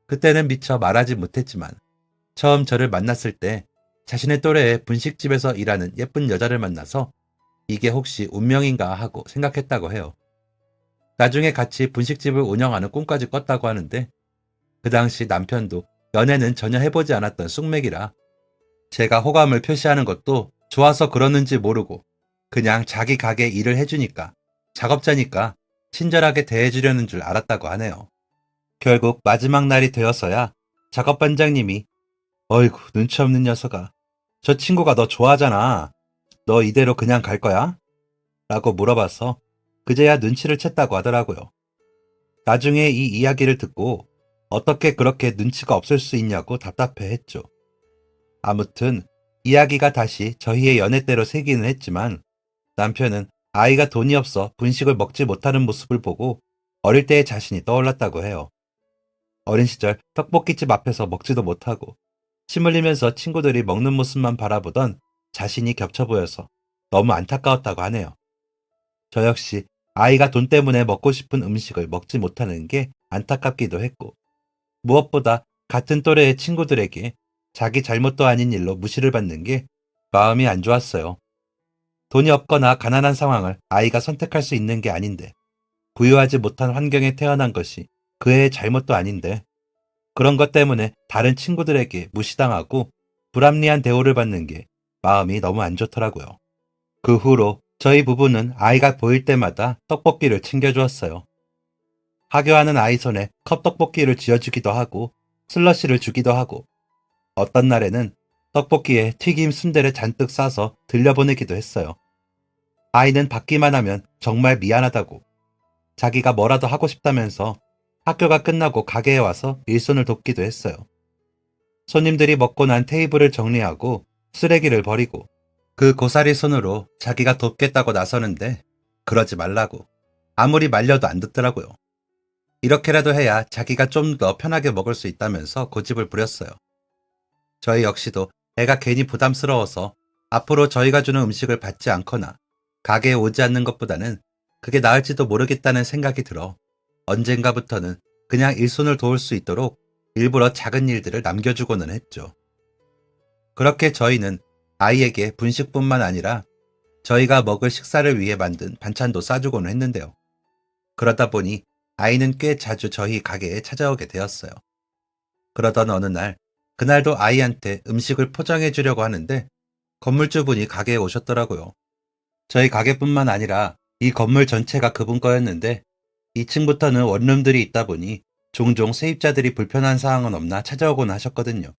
그때는 미처 말하지 못했지만 처음 저를 만났을 때 자신의 또래의 분식집에서 일하는 예쁜 여자를 만나서 이게 혹시 운명인가 하고 생각했다고 해요. 나중에 같이 분식집을 운영하는 꿈까지 꿨다고 하는데 그 당시 남편도 연애는 전혀 해보지 않았던 쑥맥이라 제가 호감을 표시하는 것도 좋아서 그러는지 모르고 그냥 자기 가게 일을 해주니까 작업자니까 친절하게 대해주려는 줄 알았다고 하네요. 결국 마지막 날이 되어서야 작업 반장님이 어이구 눈치 없는 녀석아. 저 친구가 너 좋아하잖아. 너 이대로 그냥 갈 거야? 라고 물어봐서 그제야 눈치를 챘다고 하더라고요. 나중에 이 이야기를 듣고 어떻게 그렇게 눈치가 없을 수 있냐고 답답해했죠. 아무튼 이야기가 다시 저희의 연애대로 새기는 했지만 남편은 아이가 돈이 없어 분식을 먹지 못하는 모습을 보고 어릴 때의 자신이 떠올랐다고 해요. 어린 시절 떡볶이집 앞에서 먹지도 못하고 침 흘리면서 친구들이 먹는 모습만 바라보던 자신이 겹쳐 보여서 너무 안타까웠다고 하네요. 저 역시 아이가 돈 때문에 먹고 싶은 음식을 먹지 못하는 게 안타깝기도 했고 무엇보다 같은 또래의 친구들에게 자기 잘못도 아닌 일로 무시를 받는 게 마음이 안 좋았어요. 돈이 없거나 가난한 상황을 아이가 선택할 수 있는 게 아닌데 부유하지 못한 환경에 태어난 것이 그 애의 잘못도 아닌데 그런 것 때문에 다른 친구들에게 무시당하고 불합리한 대우를 받는 게 마음이 너무 안 좋더라고요. 그 후로 저희 부부는 아이가 보일 때마다 떡볶이를 챙겨주었어요. 하교하는 아이 손에 컵떡볶이를 쥐어주기도 하고 슬러시를 주기도 하고 어떤 날에는 떡볶이에 튀김 순대를 잔뜩 싸서 들려보내기도 했어요. 아이는 받기만 하면 정말 미안하다고 자기가 뭐라도 하고 싶다면서 학교가 끝나고 가게에 와서 일손을 돕기도 했어요. 손님들이 먹고 난 테이블을 정리하고 쓰레기를 버리고 그 고사리 손으로 자기가 돕겠다고 나서는데 그러지 말라고 아무리 말려도 안 듣더라고요. 이렇게라도 해야 자기가 좀 더 편하게 먹을 수 있다면서 고집을 부렸어요. 저희 역시도 애가 괜히 부담스러워서 앞으로 저희가 주는 음식을 받지 않거나 가게에 오지 않는 것보다는 그게 나을지도 모르겠다는 생각이 들어 언젠가부터는 그냥 일손을 도울 수 있도록 일부러 작은 일들을 남겨주고는 했죠. 그렇게 저희는 아이에게 분식뿐만 아니라 저희가 먹을 식사를 위해 만든 반찬도 싸주고는 했는데요. 그러다 보니 아이는 꽤 자주 저희 가게에 찾아오게 되었어요. 그러던 어느 날, 그날도 아이한테 음식을 포장해 주려고 하는데 건물주분이 가게에 오셨더라고요. 저희 가게뿐만 아니라 이 건물 전체가 그분 거였는데 2층부터는 원룸들이 있다 보니 종종 세입자들이 불편한 사항은 없나 찾아오곤 하셨거든요.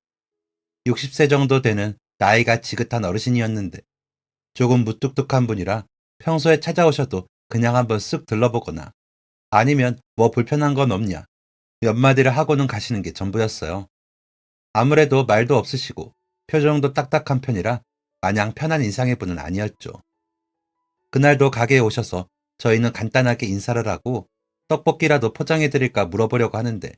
60세 정도 되는 나이가 지긋한 어르신이었는데 조금 무뚝뚝한 분이라 평소에 찾아오셔도 그냥 한번 쓱 들러보거나 아니면 뭐 불편한 건 없냐 몇 마디를 하고는 가시는 게 전부였어요. 아무래도 말도 없으시고 표정도 딱딱한 편이라 마냥 편한 인상의 분은 아니었죠. 그날도 가게에 오셔서 저희는 간단하게 인사를 하고 떡볶이라도 포장해 드릴까 물어보려고 하는데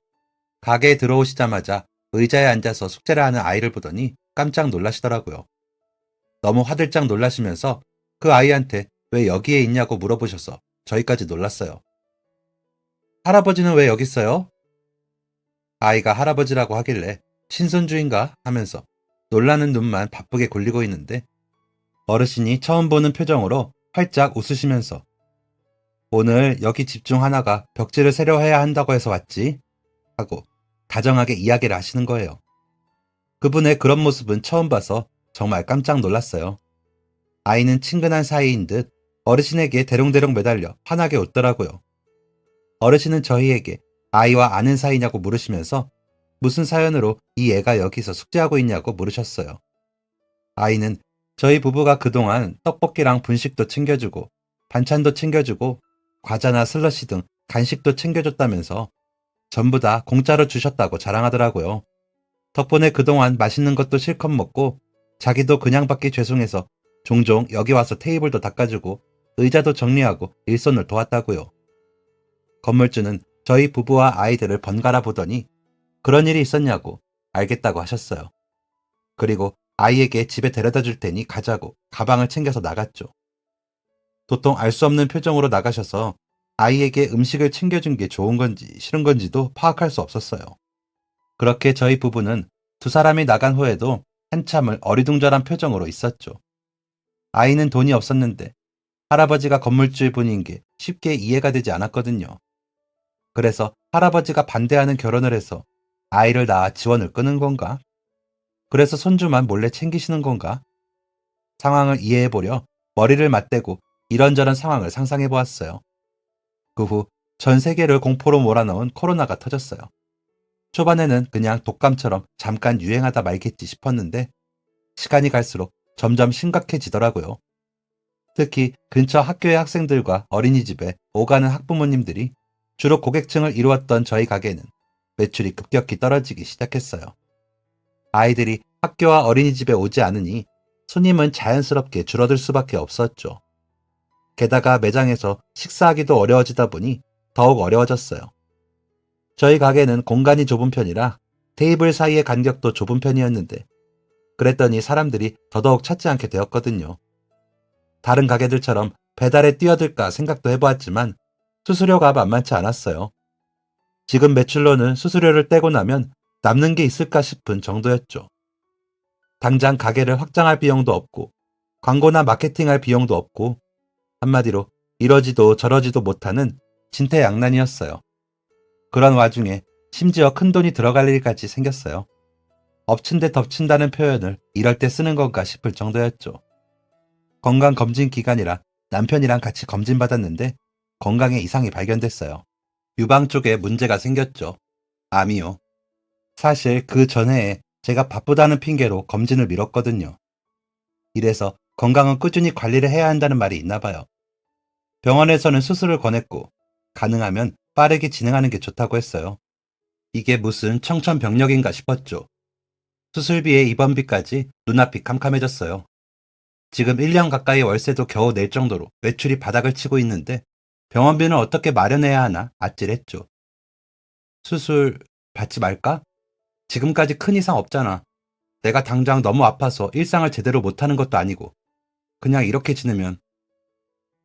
가게에 들어오시자마자 의자에 앉아서 숙제를 하는 아이를 보더니 깜짝 놀라시더라고요. 너무 화들짝 놀라시면서 그 아이한테 왜 여기에 있냐고 물어보셔서 저희까지 놀랐어요. 할아버지는 왜 여기 있어요? 아이가 할아버지라고 하길래 친손주인가 하면서 놀라는 눈만 바쁘게 굴리고 있는데 어르신이 처음 보는 표정으로 활짝 웃으시면서 오늘 여기 집 중 하나가 벽지를 새려 해야 한다고 해서 왔지 하고 다정하게 이야기를 하시는 거예요. 그분의 그런 모습은 처음 봐서 정말 깜짝 놀랐어요. 아이는 친근한 사이인 듯 어르신에게 대롱대롱 매달려 환하게 웃더라고요. 어르신은 저희에게 아이와 아는 사이냐고 물으시면서 무슨 사연으로 이 애가 여기서 숙제하고 있냐고 물으셨어요. 아이는 저희 부부가 그동안 떡볶이랑 분식도 챙겨주고 반찬도 챙겨주고 과자나 슬러시 등 간식도 챙겨줬다면서 전부 다 공짜로 주셨다고 자랑하더라고요. 덕분에 그동안 맛있는 것도 실컷 먹고 자기도 그냥 받기 죄송해서 종종 여기 와서 테이블도 닦아주고 의자도 정리하고 일손을 도왔다고요. 건물주는 저희 부부와 아이들을 번갈아 보더니 그런 일이 있었냐고 알겠다고 하셨어요. 그리고 아이에게 집에 데려다 줄 테니 가자고 가방을 챙겨서 나갔죠. 도통 알 수 없는 표정으로 나가셔서 아이에게 음식을 챙겨준 게 좋은 건지 싫은 건지도 파악할 수 없었어요. 그렇게 저희 부부는 두 사람이 나간 후에도 한참을 어리둥절한 표정으로 있었죠. 아이는 돈이 없었는데 할아버지가 건물주의 분인 게 쉽게 이해가 되지 않았거든요. 그래서 할아버지가 반대하는 결혼을 해서 아이를 낳아 지원을 끄는 건가? 그래서 손주만 몰래 챙기시는 건가? 상황을 이해해보려 머리를 맞대고 이런저런 상황을 상상해 보았어요. 그 후 전 세계를 공포로 몰아넣은 코로나가 터졌어요. 초반에는 그냥 독감처럼 잠깐 유행하다 말겠지 싶었는데 시간이 갈수록 점점 심각해지더라고요. 특히 근처 학교의 학생들과 어린이집에 오가는 학부모님들이 주로 고객층을 이루었던 저희 가게는 매출이 급격히 떨어지기 시작했어요. 아이들이 학교와 어린이집에 오지 않으니 손님은 자연스럽게 줄어들 수밖에 없었죠. 게다가 매장에서 식사하기도 어려워지다 보니 더욱 어려워졌어요. 저희 가게는 공간이 좁은 편이라 테이블 사이의 간격도 좁은 편이었는데 그랬더니 사람들이 더더욱 찾지 않게 되었거든요. 다른 가게들처럼 배달에 뛰어들까 생각도 해보았지만 수수료가 만만치 않았어요. 지금 매출로는 수수료를 떼고 나면 남는 게 있을까 싶은 정도였죠. 당장 가게를 확장할 비용도 없고 광고나 마케팅할 비용도 없고 한마디로 이러지도 저러지도 못하는 진퇴양난이었어요. 그런 와중에 심지어 큰돈이 들어갈 일까지 생겼어요. 엎친 데 덮친다는 표현을 이럴 때 쓰는 건가 싶을 정도였죠. 건강검진 기간이라 남편이랑 같이 검진받았는데 건강에 이상이 발견됐어요. 유방 쪽에 문제가 생겼죠. 암이요. 사실 그 전해에 제가 바쁘다는 핑계로 검진을 미뤘거든요. 이래서 건강은 꾸준히 관리를 해야 한다는 말이 있나 봐요. 병원에서는 수술을 권했고 가능하면 빠르게 진행하는 게 좋다고 했어요. 이게 무슨 청천벽력인가 싶었죠. 수술비에 입원비까지 눈앞이 캄캄해졌어요. 지금 1년 가까이 월세도 겨우 낼 정도로 매출이 바닥을 치고 있는데 병원비는 어떻게 마련해야 하나 아찔했죠. 수술 받지 말까? 지금까지 큰 이상 없잖아. 내가 당장 너무 아파서 일상을 제대로 못하는 것도 아니고 그냥 이렇게 지내면.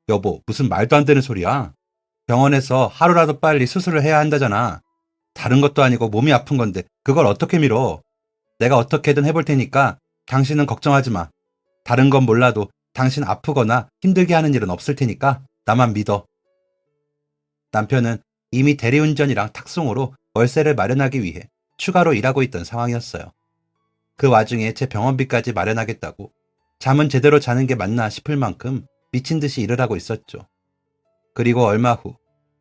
여보, 무슨 말도 안 되는 소리야. 병원에서 하루라도 빨리 수술을 해야 한다잖아. 다른 것도 아니고 몸이 아픈 건데 그걸 어떻게 미뤄. 내가 어떻게든 해볼 테니까 당신은 걱정하지 마. 다른 건 몰라도 당신 아프거나 힘들게 하는 일은 없을 테니까 나만 믿어. 남편은 이미 대리운전이랑 탁송으로 월세를 마련하기 위해 추가로 일하고 있던 상황이었어요. 그 와중에 제 병원비까지 마련하겠다고 잠은 제대로 자는 게 맞나 싶을 만큼 미친 듯이 일을 하고 있었죠. 그리고 얼마 후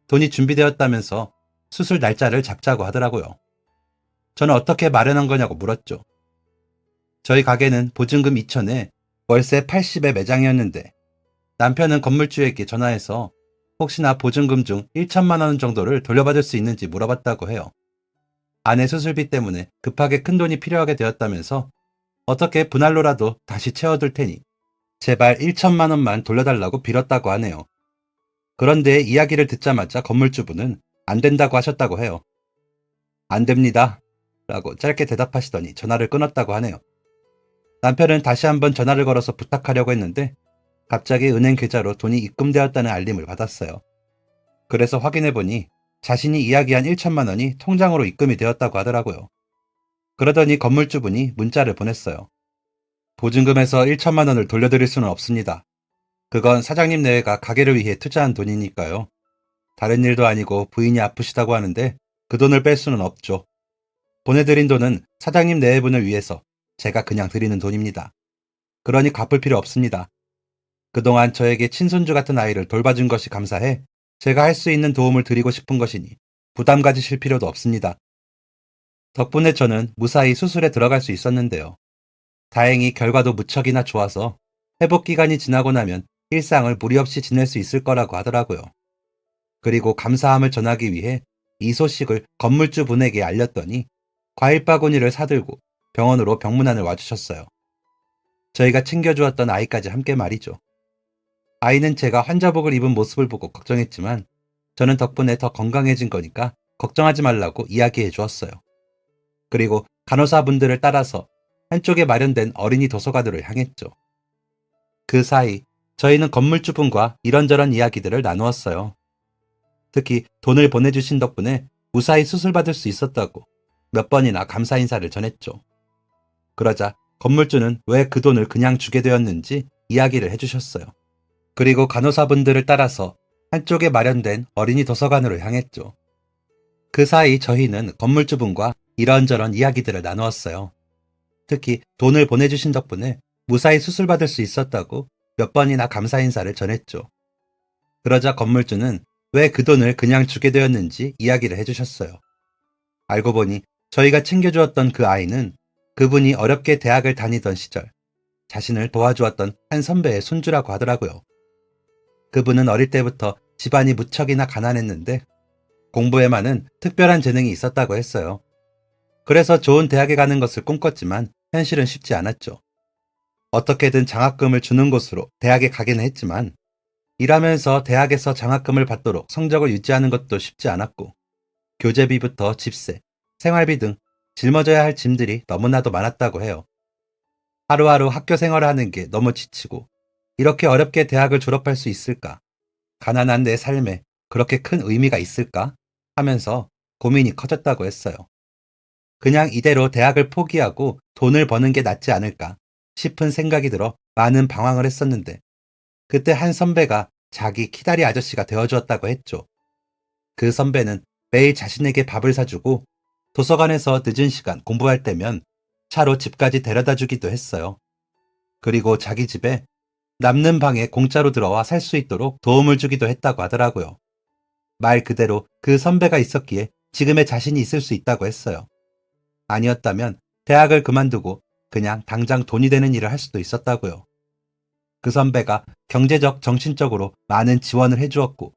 돈이 준비되었다면서 수술 날짜를 잡자고 하더라고요. 저는 어떻게 마련한 거냐고 물었죠. 저희 가게는 보증금 2천에 월세 80의 매장이었는데 남편은 건물주에게 전화해서 혹시나 보증금 중 1천만 원 정도를 돌려받을 수 있는지 물어봤다고 해요. 아내 수술비 때문에 급하게 큰 돈이 필요하게 되었다면서 어떻게 분할로라도 다시 채워둘 테니 제발 1천만 원만 돌려달라고 빌었다고 하네요. 그런데 이야기를 듣자마자 건물주분은 안 된다고 하셨다고 해요. 안 됩니다. 라고 짧게 대답하시더니 전화를 끊었다고 하네요. 남편은 다시 한번 전화를 걸어서 부탁하려고 했는데 갑자기 은행 계좌로 돈이 입금되었다는 알림을 받았어요. 그래서 확인해보니 자신이 이야기한 1천만 원이 통장으로 입금이 되었다고 하더라고요. 그러더니 건물주분이 문자를 보냈어요. 보증금에서 1천만 원을 돌려드릴 수는 없습니다. 그건 사장님 내외가 가게를 위해 투자한 돈이니까요. 다른 일도 아니고 부인이 아프시다고 하는데 그 돈을 뺄 수는 없죠. 보내드린 돈은 사장님 내외분을 위해서 제가 그냥 드리는 돈입니다. 그러니 갚을 필요 없습니다. 그동안 저에게 친손주 같은 아이를 돌봐준 것이 감사해 제가 할 수 있는 도움을 드리고 싶은 것이니 부담 가지실 필요도 없습니다. 덕분에 저는 무사히 수술에 들어갈 수 있었는데요. 다행히 결과도 무척이나 좋아서 회복 기간이 지나고 나면 일상을 무리 없이 지낼 수 있을 거라고 하더라고요. 그리고 감사함을 전하기 위해 이 소식을 건물주 분에게 알렸더니 과일 바구니를 사들고 병원으로 병문안을 와주셨어요. 저희가 챙겨주었던 아이까지 함께 말이죠. 아이는 제가 환자복을 입은 모습을 보고 걱정했지만 저는 덕분에 더 건강해진 거니까 걱정하지 말라고 이야기해 주었어요. 그리고 간호사분들을 따라서 한쪽에 마련된 어린이 도서관으로 향했죠. 그 사이 저희는 건물주분과 이런저런 이야기들을 나누었어요. 특히 돈을 보내주신 덕분에 무사히 수술받을 수 있었다고 몇 번이나 감사 인사를 전했죠. 그러자 건물주는 왜 그 돈을 그냥 주게 되었는지 이야기를 해주셨어요. 그리고 간호사분들을 따라서 한쪽에 마련된 어린이 도서관으로 향했죠. 그 사이 저희는 건물주분과 이런저런 이야기들을 나누었어요. 특히 돈을 보내주신 덕분에 무사히 수술받을 수 있었다고 몇 번이나 감사 인사를 전했죠. 그러자 건물주는 왜 그 돈을 그냥 주게 되었는지 이야기를 해주셨어요. 알고 보니 저희가 챙겨주었던 그 아이는 그분이 어렵게 대학을 다니던 시절 자신을 도와주었던 한 선배의 손주라고 하더라고요. 그분은 어릴 때부터 집안이 무척이나 가난했는데 공부에만은 특별한 재능이 있었다고 했어요. 그래서 좋은 대학에 가는 것을 꿈꿨지만 현실은 쉽지 않았죠. 어떻게든 장학금을 주는 곳으로 대학에 가기는 했지만 일하면서 대학에서 장학금을 받도록 성적을 유지하는 것도 쉽지 않았고 교재비부터 집세, 생활비 등 짊어져야 할 짐들이 너무나도 많았다고 해요. 하루하루 학교 생활을 하는 게 너무 지치고 이렇게 어렵게 대학을 졸업할 수 있을까? 가난한 내 삶에 그렇게 큰 의미가 있을까? 하면서 고민이 커졌다고 했어요. 그냥 이대로 대학을 포기하고 돈을 버는 게 낫지 않을까 싶은 생각이 들어 많은 방황을 했었는데 그때 한 선배가 자기 키다리 아저씨가 되어주었다고 했죠. 그 선배는 매일 자신에게 밥을 사주고 도서관에서 늦은 시간 공부할 때면 차로 집까지 데려다 주기도 했어요. 그리고 자기 집에 남는 방에 공짜로 들어와 살 수 있도록 도움을 주기도 했다고 하더라고요. 말 그대로 그 선배가 있었기에 지금의 자신이 있을 수 있다고 했어요. 아니었다면 대학을 그만두고 그냥 당장 돈이 되는 일을 할 수도 있었다고요. 그 선배가 경제적, 정신적으로 많은 지원을 해주었고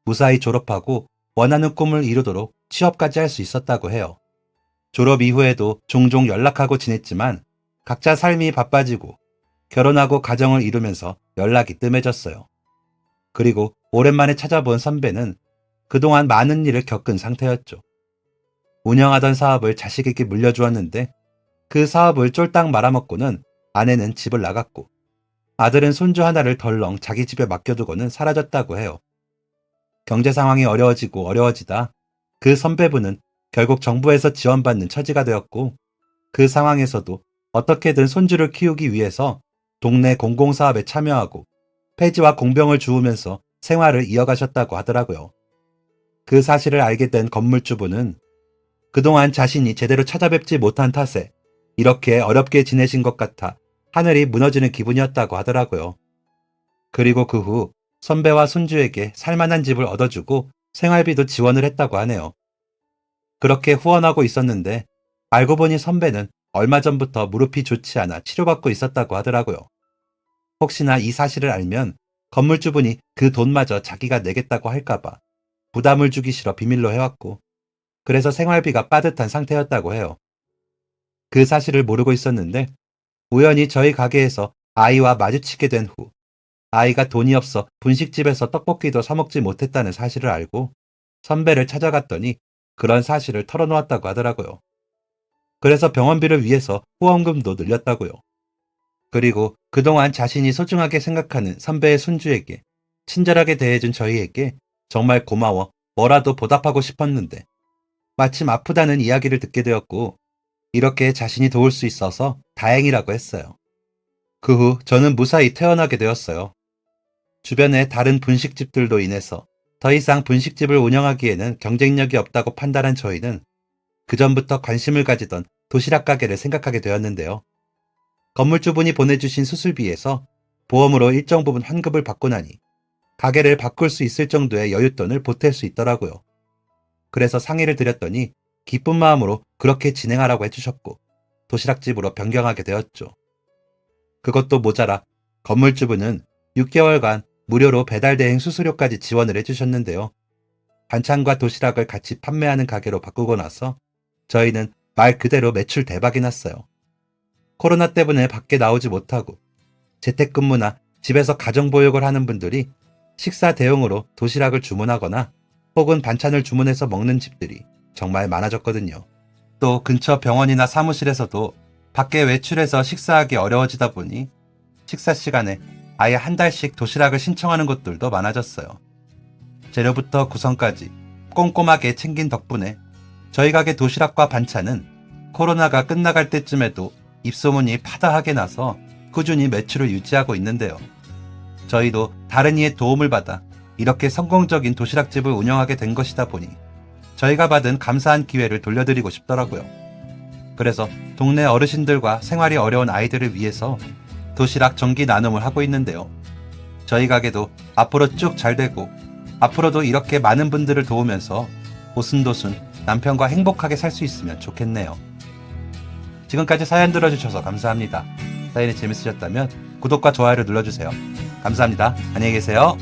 무사히 졸업하고 원하는 꿈을 이루도록 취업까지 할 수 있었다고 해요. 졸업 이후에도 종종 연락하고 지냈지만 각자 삶이 바빠지고 결혼하고 가정을 이루면서 연락이 뜸해졌어요. 그리고 오랜만에 찾아본 선배는 그동안 많은 일을 겪은 상태였죠. 운영하던 사업을 자식에게 물려주었는데 그 사업을 쫄딱 말아먹고는 아내는 집을 나갔고 아들은 손주 하나를 덜렁 자기 집에 맡겨두고는 사라졌다고 해요. 경제 상황이 어려워지고 어려워지다 그 선배분은 결국 정부에서 지원받는 처지가 되었고 그 상황에서도 어떻게든 손주를 키우기 위해서 동네 공공사업에 참여하고 폐지와 공병을 주우면서 생활을 이어가셨다고 하더라고요. 그 사실을 알게 된 건물주분은 그동안 자신이 제대로 찾아뵙지 못한 탓에 이렇게 어렵게 지내신 것 같아 하늘이 무너지는 기분이었다고 하더라고요. 그리고 그 후 선배와 손주에게 살만한 집을 얻어주고 생활비도 지원을 했다고 하네요. 그렇게 후원하고 있었는데 알고 보니 선배는 얼마 전부터 무릎이 좋지 않아 치료받고 있었다고 하더라고요. 혹시나 이 사실을 알면 건물주분이 그 돈마저 자기가 내겠다고 할까봐 부담을 주기 싫어 비밀로 해왔고 그래서 생활비가 빠듯한 상태였다고 해요. 그 사실을 모르고 있었는데 우연히 저희 가게에서 아이와 마주치게 된 후 아이가 돈이 없어 분식집에서 떡볶이도 사 먹지 못했다는 사실을 알고 선배를 찾아갔더니 그런 사실을 털어놓았다고 하더라고요. 그래서 병원비를 위해서 후원금도 늘렸다고요. 그리고 그동안 자신이 소중하게 생각하는 선배의 손주에게 친절하게 대해준 저희에게 정말 고마워 뭐라도 보답하고 싶었는데 마침 아프다는 이야기를 듣게 되었고 이렇게 자신이 도울 수 있어서 다행이라고 했어요. 그 후 저는 무사히 퇴원하게 되었어요. 주변의 다른 분식집들로 인해서 더 이상 분식집을 운영하기에는 경쟁력이 없다고 판단한 저희는 그전부터 관심을 가지던 도시락 가게를 생각하게 되었는데요. 건물주분이 보내주신 수술비에서 보험으로 일정 부분 환급을 받고 나니 가게를 바꿀 수 있을 정도의 여윳돈을 보탤 수 있더라고요. 그래서 상의를 드렸더니 기쁜 마음으로 그렇게 진행하라고 해주셨고 도시락집으로 변경하게 되었죠. 그것도 모자라 건물주분은 6개월간 무료로 배달대행 수수료까지 지원을 해주셨는데요. 반찬과 도시락을 같이 판매하는 가게로 바꾸고 나서 저희는 말 그대로 매출 대박이 났어요. 코로나 때문에 밖에 나오지 못하고 재택근무나 집에서 가정보육을 하는 분들이 식사 대용으로 도시락을 주문하거나 혹은 반찬을 주문해서 먹는 집들이 정말 많아졌거든요. 또 근처 병원이나 사무실에서도 밖에 외출해서 식사하기 어려워지다 보니 식사 시간에 아예 한 달씩 도시락을 신청하는 곳들도 많아졌어요. 재료부터 구성까지 꼼꼼하게 챙긴 덕분에 저희 가게 도시락과 반찬은 코로나가 끝나갈 때쯤에도 입소문이 파다하게 나서 꾸준히 매출을 유지하고 있는데요. 저희도 다른 이의 도움을 받아 이렇게 성공적인 도시락집을 운영하게 된 것이다 보니 저희가 받은 감사한 기회를 돌려드리고 싶더라고요. 그래서 동네 어르신들과 생활이 어려운 아이들을 위해서 도시락 정기 나눔을 하고 있는데요. 저희 가게도 앞으로 쭉 잘 되고 앞으로도 이렇게 많은 분들을 도우면서 오순도순 남편과 행복하게 살 수 있으면 좋겠네요. 지금까지 사연 들어주셔서 감사합니다. 사연이 재밌으셨다면 구독과 좋아요를 눌러주세요. 감사합니다. 안녕히 계세요.